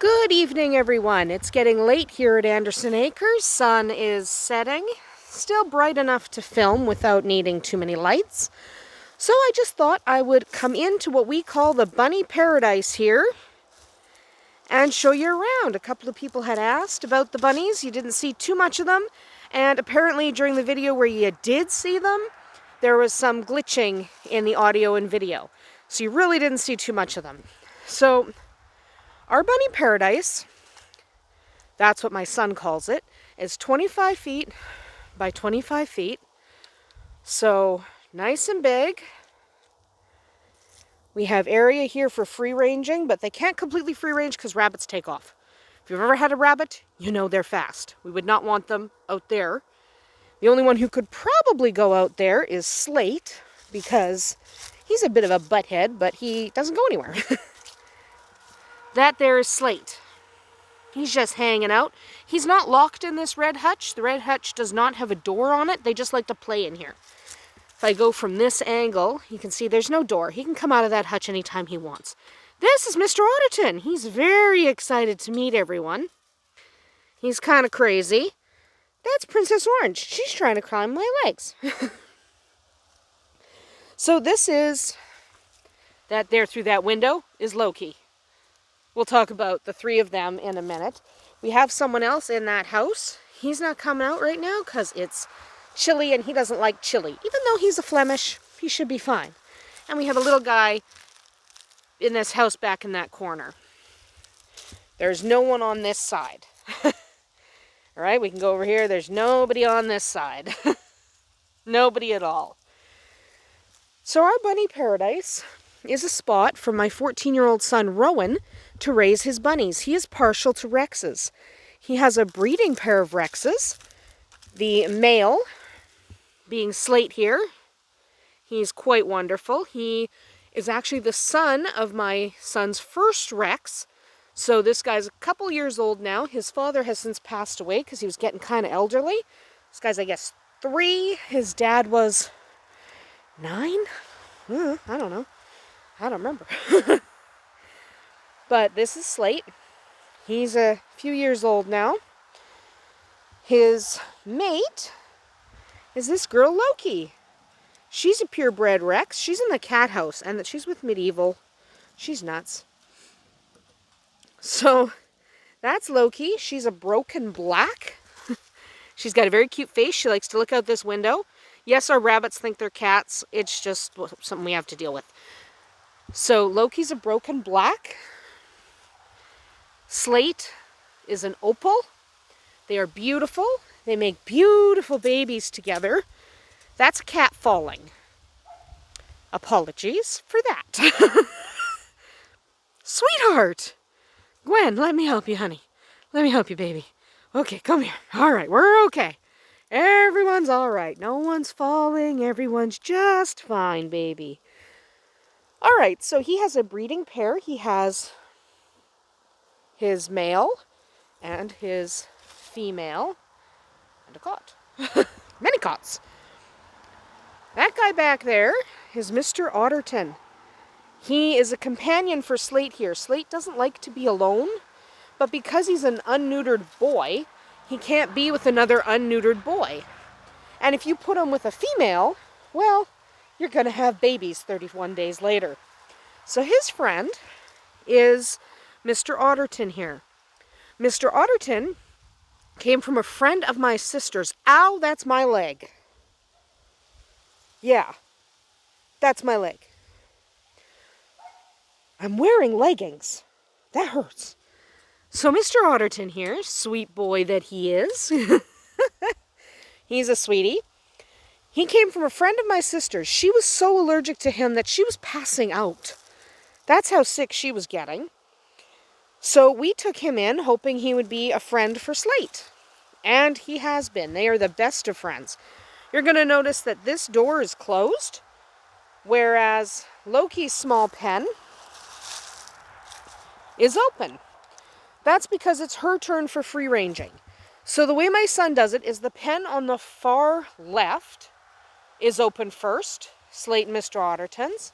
Good evening, everyone. It's getting late here at Andersen Acres. Sun is setting. Still bright enough to film without needing too many lights. So I just thought I would come into what we call the bunny paradise here and show you around. A couple of people had asked about the bunnies. You didn't see too much of them. And apparently during the video where you did see them, there was some glitching in the audio and video. So you really didn't see too much of them. So our bunny paradise, that's what my son calls it, is 25 feet by 25 feet. So nice and big. We have area here for free ranging, but they can't completely free range because rabbits take off. If you've ever had a rabbit, you know they're fast. We would not want them out there. The only one who could probably go out there is Slate, because he's a bit of a butthead, but he doesn't go anywhere. That there is Slate. He's just hanging out. He's not locked in this red hutch. The red hutch does not have a door on it. They just like to play in here. If I go from this angle, you can see there's no door. He can come out of that hutch anytime he wants. This is Mr. Otterton. He's very excited to meet everyone. He's kind of crazy. That's Princess Orange. She's trying to climb my legs. So this is, that there through that window is Loki. We'll talk about the three of them in a minute. We have someone else in that house. He's not coming out right now because it's chilly and he doesn't like chili. Even though he's a Flemish, he should be fine. And we have a little guy in this house back in that corner. There's no one on this side. All right, we can go over here. There's nobody on this side. Nobody at all. So our bunny paradise is a spot for my 14-year-old son Rowan to raise his bunnies. He is partial to Rexes. He has a breeding pair of Rexes. The male being Slate here. He's quite wonderful. He is actually the son of my son's first Rex. So this guy's a couple years old now. His father has since passed away because he was getting kind of elderly. This guy's, I guess, 3. His dad was 9? I don't know. I don't remember. But this is Slate. He's a few years old now. His mate is this girl Loki. She's a purebred Rex. She's in the cat house and she's with Medieval. She's nuts. So that's Loki. She's a broken black. She's got a very cute face. She likes to look out this window. Yes, our rabbits think they're cats. It's just something we have to deal with. So Loki's a broken black. Slate is an opal. They are beautiful. They make beautiful babies together. That's a cat falling. Apologies for that. Sweetheart! Gwen, let me help you, honey. Let me help you, baby. Okay, come here. All right, we're okay. Everyone's all right. No one's falling. Everyone's just fine, baby. All right, so he has a breeding pair. He has his male and his female and a cot. Many cots. That guy back there is Mr. Otterton. He is a companion for Slate here. Slate doesn't like to be alone, but because he's an unneutered boy, he can't be with another unneutered boy. And if you put him with a female, well, you're going to have babies 31 days later. So his friend is Mr. Otterton here. Mr. Otterton came from a friend of my sister's. Ow, that's my leg. Yeah, that's my leg. I'm wearing leggings. That hurts. So Mr. Otterton here, sweet boy that he is. He's a sweetie. He came from a friend of my sister's. She was so allergic to him that she was passing out. That's how sick she was getting. So we took him in, hoping he would be a friend for Slate. And he has been. They are the best of friends. You're going to notice that this door is closed, whereas Loki's small pen is open. That's because it's her turn for free ranging. So the way my son does it is the pen on the far left is open first, Slate and Mr. Otterton's.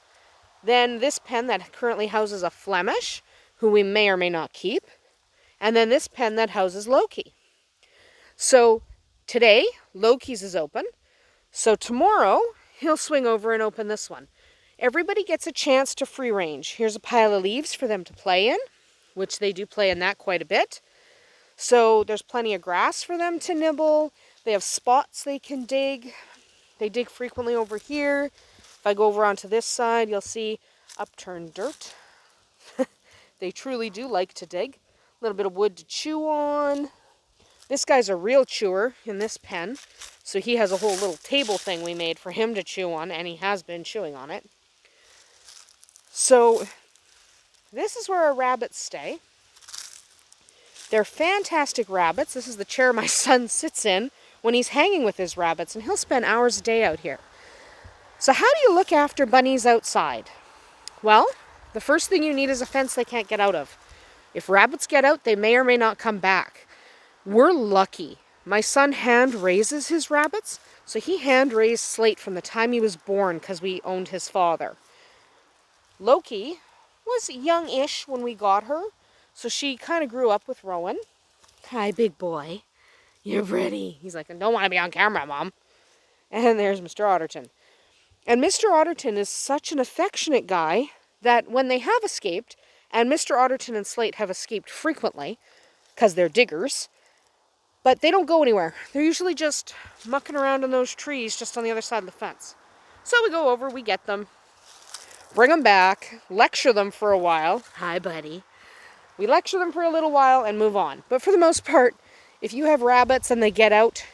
Then this pen that currently houses a Flemish, who we may or may not keep, And then this pen that houses Loki. So today, Loki's is open. So tomorrow, he'll swing over and open this one. Everybody gets a chance to free range. Here's a pile of leaves for them to play in, which they do play in that quite a bit. So there's plenty of grass for them to nibble. They have spots they can dig. They dig frequently over here. If I go over onto this side, you'll see upturned dirt. They truly do like to dig. A little bit of wood to chew on. This guy's a real chewer in this pen. So he has a whole little table thing we made for him to chew on, and he has been chewing on it. So this is where our rabbits stay. They're fantastic rabbits. This is the chair my son sits in when he's hanging with his rabbits, and he'll spend hours a day out here. So how do you look after bunnies outside? Well, the first thing you need is a fence they can't get out of. If rabbits get out, they may or may not come back. We're lucky. My son hand raises his rabbits, so he hand raised Slate from the time he was born because we owned his father. Loki was young-ish when we got her, so she kind of grew up with Rowan. Hi, big boy. You're pretty. He's like, I don't want to be on camera, Mom. And there's Mr. Otterton. And Mr. Otterton is such an affectionate guy that when they have escaped, and Mr. Otterton and Slate have escaped frequently, because they're diggers, but they don't go anywhere. They're usually just mucking around in those trees just on the other side of the fence. So we go over, we get them, bring them back, lecture them for a while. Hi, buddy. We lecture them for a little while and move on. But for the most part, if you have rabbits and they get out,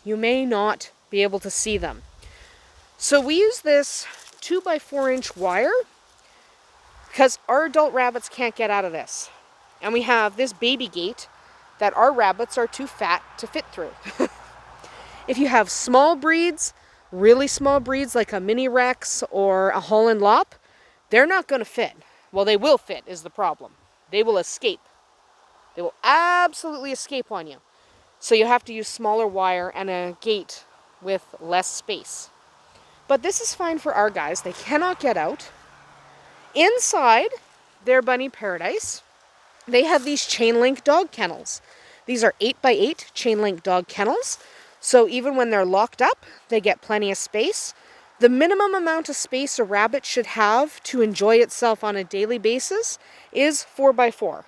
you may not be able to see them. So we use this 2x4-inch wire because our adult rabbits can't get out of this. And we have this baby gate that our rabbits are too fat to fit through. If you have small breeds, really small breeds like a Mini Rex or a Holland Lop, they're not going to fit. Well, they will fit is the problem. They will escape. They will absolutely escape on you. So you have to use smaller wire and a gate with less space. But this is fine for our guys. They cannot get out. Inside their bunny paradise, they have these chain link dog kennels. These are 8x8 chain link dog kennels. So even when they're locked up, they get plenty of space. The minimum amount of space a rabbit should have to enjoy itself on a daily basis is 4x4.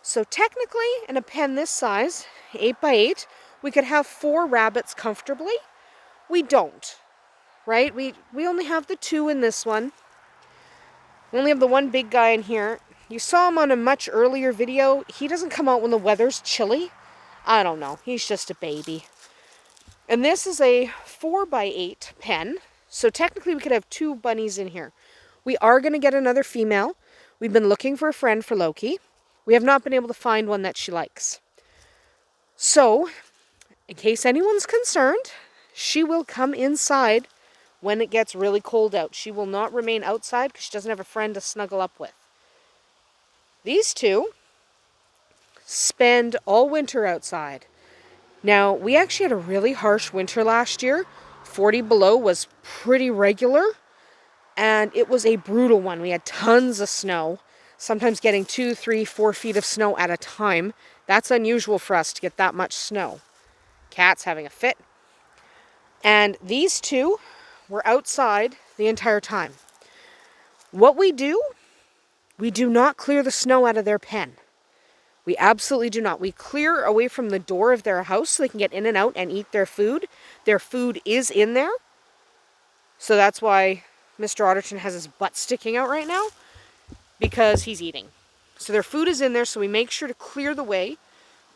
So technically, in a pen this size, 8x8, we could have 4 rabbits comfortably. We don't, right? We only have the 2 in this one. We only have the one big guy in here. You saw him on a much earlier video. He doesn't come out when the weather's chilly. I don't know. He's just a baby. And this is a 4x8 pen. So technically we could have 2 bunnies in here. We are going to get another female. We've been looking for a friend for Loki. We have not been able to find one that she likes. So, in case anyone's concerned, she will come inside when it gets really cold out. She will not remain outside because she doesn't have a friend to snuggle up with. These 2 spend all winter outside. Now, we actually had a really harsh winter last year. 40 below was pretty regular, and it was a brutal one. We had tons of snow, sometimes getting 2, 3, 4 feet of snow at a time. That's unusual for us to get that much snow. Cat's having a fit. And these 2 were outside the entire time. What we do not clear the snow out of their pen. We absolutely do not. We clear away from the door of their house so they can get in and out and eat their food. Their food is in there. So that's why Mr. Otterton has his butt sticking out right now, because he's eating. So their food is in there, so we make sure to clear the way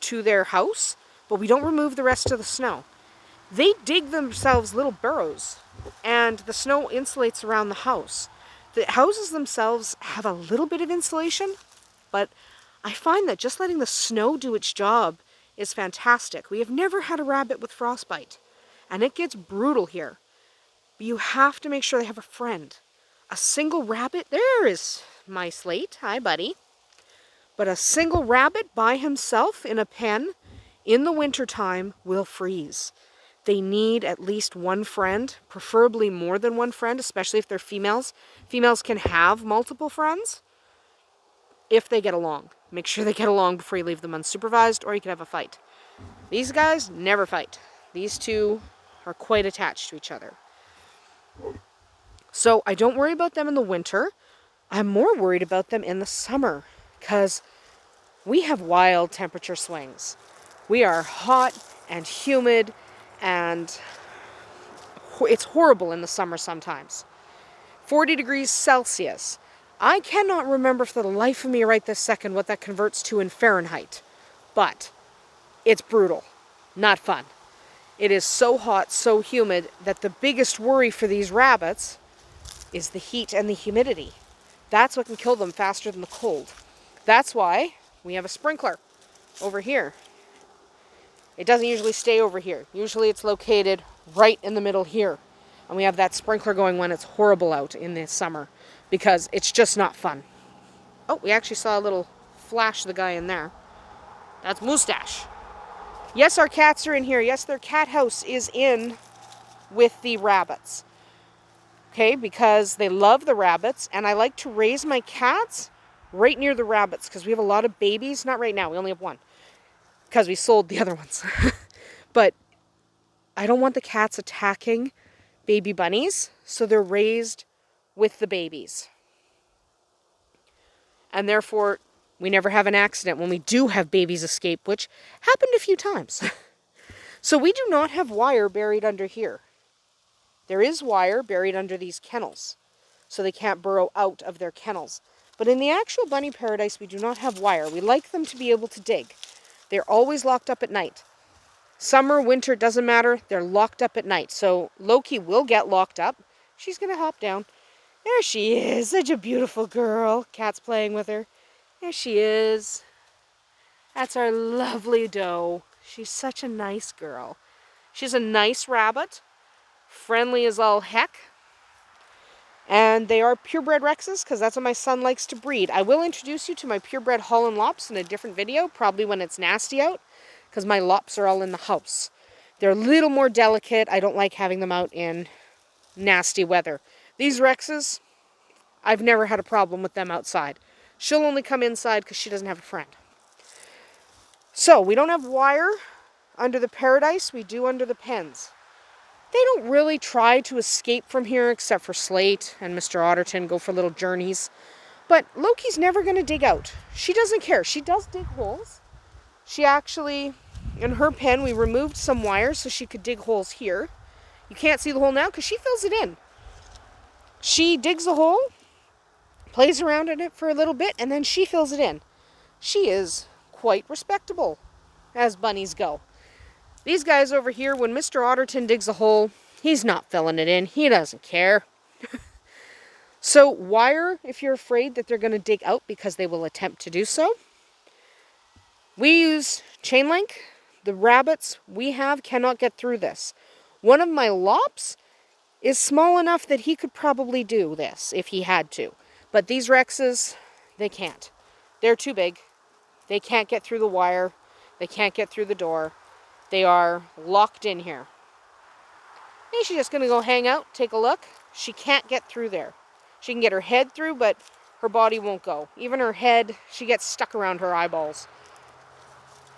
to their house, but we don't remove the rest of the snow. They dig themselves little burrows, and the snow insulates around the house. The houses themselves have a little bit of insulation, but I find that just letting the snow do its job is fantastic. We have never had a rabbit with frostbite, and it gets brutal here. But you have to make sure they have a friend. A single rabbit, there is my Slate, hi buddy. But a single rabbit by himself in a pen in the wintertime will freeze. They need at least one friend, preferably more than one friend, especially if they're females. Females can have multiple friends. if they get along. Make sure they get along before you leave them unsupervised, or you could have a fight. These guys never fight. These two are quite attached to each other. So I don't worry about them in the winter. I'm more worried about them in the summer because we have wild temperature swings. We are hot and humid, and it's horrible in the summer sometimes. 40 degrees Celsius. I cannot remember for the life of me right this second what that converts to in Fahrenheit, but it's brutal, not fun. It is so hot, so humid that the biggest worry for these rabbits is the heat and the humidity. That's what can kill them faster than the cold. That's why we have a sprinkler over here. It doesn't usually stay over here. Usually it's located right in the middle here. And we have that sprinkler going when it's horrible out in the summer because it's just not fun. Oh, we actually saw a little flash of the guy in there. That's Mustache. Yes, our cats are in here. Yes, their cat house is in with the rabbits. Okay, because they love the rabbits, and I like to raise my cats right near the rabbits because we have a lot of babies. Not right now, we only have one because we sold the other ones. But I don't want the cats attacking baby bunnies, so they're raised with the babies. And therefore, we never have an accident when we do have babies escape, which happened a few times. So we do not have wire buried under here. There is wire buried under these kennels, so they can't burrow out of their kennels. But in the actual bunny paradise, we do not have wire. We like them to be able to dig. They're always locked up at night. Summer, winter, doesn't matter. They're locked up at night. So Loki will get locked up. She's going to hop down. There she is. Such a beautiful girl. Cat's playing with her. There she is. That's our lovely doe. She's such a nice girl. She's a nice rabbit. Friendly as all heck. And they are purebred Rexes because that's what my son likes to breed. I will introduce you to my purebred Holland Lops in a different video, probably when it's nasty out, because my Lops are all in the house. They're a little more delicate. I don't like having them out in nasty weather. These Rexes, I've never had a problem with them outside. She'll only come inside because she doesn't have a friend. So, we don't have wire under the paradise. We do under the pens. They don't really try to escape from here except for Slate and Mr. Otterton go for little journeys. But Loki's never going to dig out. She doesn't care. She does dig holes. She actually, in her pen, we removed some wire so she could dig holes here. You can't see the hole now because she fills it in. She digs a hole, plays around in it for a little bit, and then she fills it in. She is quite respectable as bunnies go. These guys over here, when Mr. Otterton digs a hole, he's not filling it in. He doesn't care. So wire, if you're afraid that they're going to dig out because they will attempt to do so. We use chain link. The rabbits we have cannot get through this. One of my Lops is small enough that he could probably do this if he had to. But these Rexes, they can't. They're too big. They can't get through the wire. They can't get through the door. They are locked in here. Maybe she's just going to go hang out, take a look. She can't get through there. She can get her head through, but her body won't go. Even her head, she gets stuck around her eyeballs.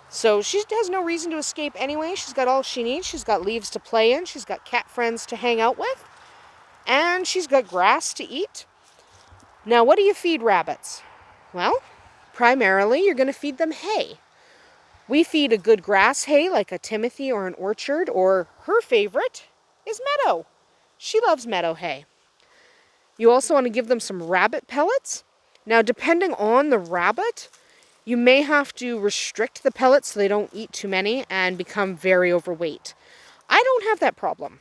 So she has no reason to escape anyway. She's got all she needs. She's got leaves to play in. She's got cat friends to hang out with. And she's got grass to eat. Now, what do you feed rabbits? Well, primarily you're going to feed them hay. We feed a good grass hay like a Timothy or an Orchard, or her favorite is meadow. She loves meadow hay. You also want to give them some rabbit pellets. Now, depending on the rabbit, you may have to restrict the pellets so they don't eat too many and become very overweight. I don't have that problem.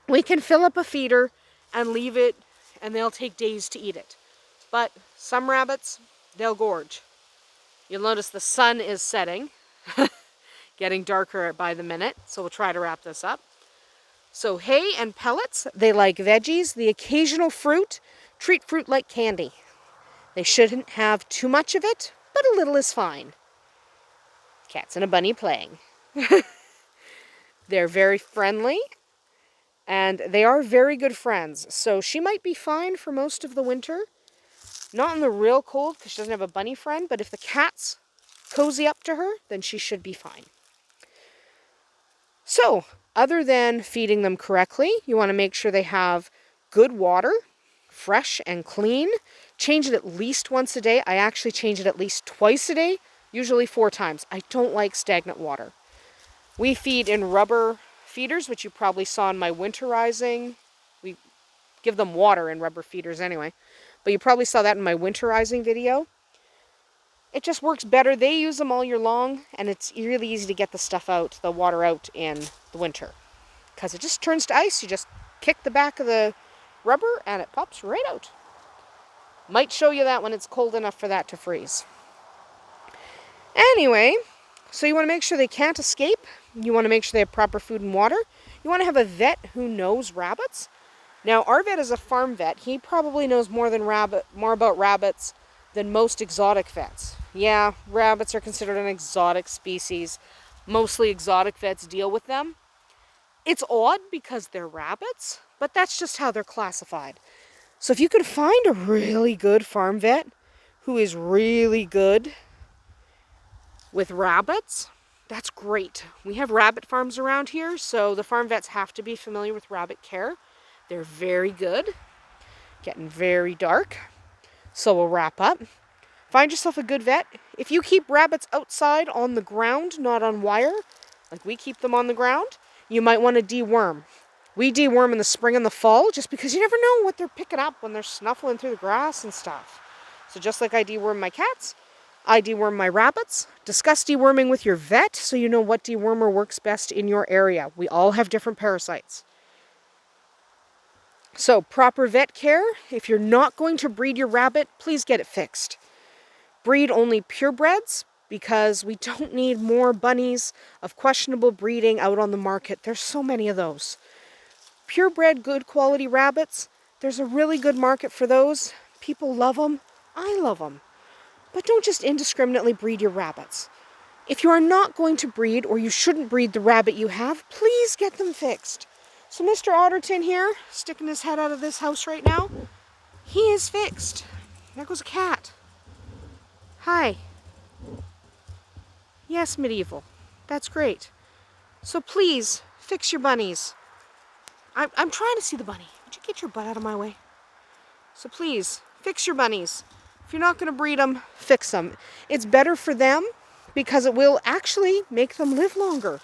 We can fill up a feeder and leave it, and they'll take days to eat it. But some rabbits, they'll gorge. You'll notice the sun is setting. Getting darker by the minute, so we'll try to wrap this up. So hay and pellets, they like veggies, the occasional fruit, treat fruit like candy. They shouldn't have too much of it, but a little is fine. Cats and a bunny playing. They're very friendly, and they are very good friends, so she might be fine for most of the winter, Not in the real cold because she doesn't have a bunny friend, but if the cats cozy up to her, then she should be fine. So, other than feeding them correctly, you want to make sure they have good water, fresh and clean. Change it at least once a day. I actually change it at least twice a day, usually 4 times. I don't like stagnant water. We feed in rubber feeders, which you probably saw in my winterizing. We give them water in rubber feeders anyway, but you probably saw that in my winterizing video. It just works better. They use them all year long, and it's really easy to get the stuff out, the water out in the winter, because it just turns to ice. You just kick the back of the rubber and it pops right out. Might show you that when it's cold enough for that to freeze. Anyway, so you want to make sure they can't escape. You want to make sure they have proper food and water. You want to have a vet who knows rabbits. Now, our vet is a farm vet. He probably knows more about rabbits than most exotic vets. Yeah, rabbits are considered an exotic species. Mostly exotic vets deal with them. It's odd because they're rabbits, but that's just how they're classified. So if you could find a really good farm vet who is really good with rabbits, that's great. We have rabbit farms around here, so the farm vets have to be familiar with rabbit care. They're very good. Getting very dark. So we'll wrap up. Find yourself a good vet. If you keep rabbits outside on the ground, not on wire, like we keep them on the ground, you might want to deworm. We deworm in the spring and the fall just because you never know what they're picking up when they're snuffling through the grass and stuff. So just like I deworm my cats, I deworm my rabbits. Discuss deworming with your vet so you know what dewormer works best in your area. We all have different parasites. So proper vet care. If you're not going to breed your rabbit, please get it fixed. Breed only purebreds because we don't need more bunnies of questionable breeding out on the market. There's so many of those. Purebred, good quality rabbits, there's a really good market for those. People love them. I love them. But don't just indiscriminately breed your rabbits. If you are not going to breed, or you shouldn't breed the rabbit you have, please get them fixed. So Mr. Otterton here, sticking his head out of this house right now, he is fixed. There goes a cat. Hi. Yes, medieval. That's great. So please, fix your bunnies. I'm trying to see the bunny. Would you get your butt out of my way? So please, fix your bunnies. If you're not going to breed them, fix them. It's better for them because it will actually make them live longer.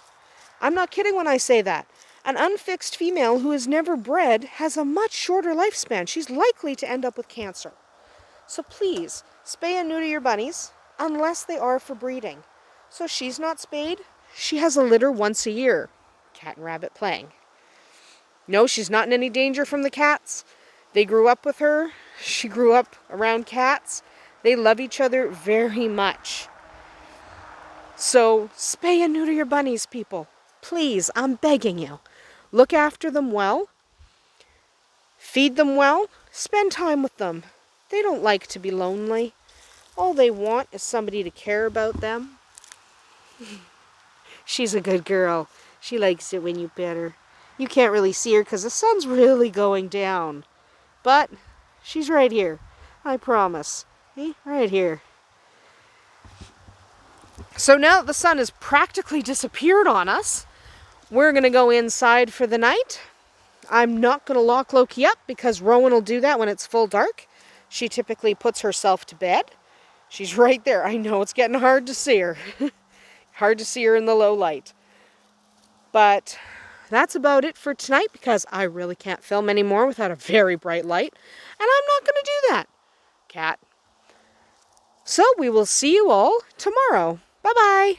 I'm not kidding when I say that. An unfixed female who is never bred has a much shorter lifespan. She's likely to end up with cancer. So please, spay and neuter your bunnies unless they are for breeding. So she's not spayed. She has a litter once a year. Cat and rabbit playing. No, she's not in any danger from the cats. They grew up with her. She grew up around cats. They love each other very much. So spay and neuter your bunnies, people. Please, I'm begging you. Look after them well. Feed them well. Spend time with them. They don't like to be lonely. All they want is somebody to care about them. She's a good girl. She likes it when you pet her. You can't really see her because the sun's really going down. But she's right here. I promise. Right here. So now that the sun has practically disappeared on us, we're going to go inside for the night. I'm not going to lock Loki up because Rowan will do that when it's full dark. She typically puts herself to bed. She's right there. I know it's getting hard to see her. Hard to see her in the low light. But that's about it for tonight because I really can't film anymore without a very bright light. And I'm not going to do that, cat. So we will see you all tomorrow. Bye-bye.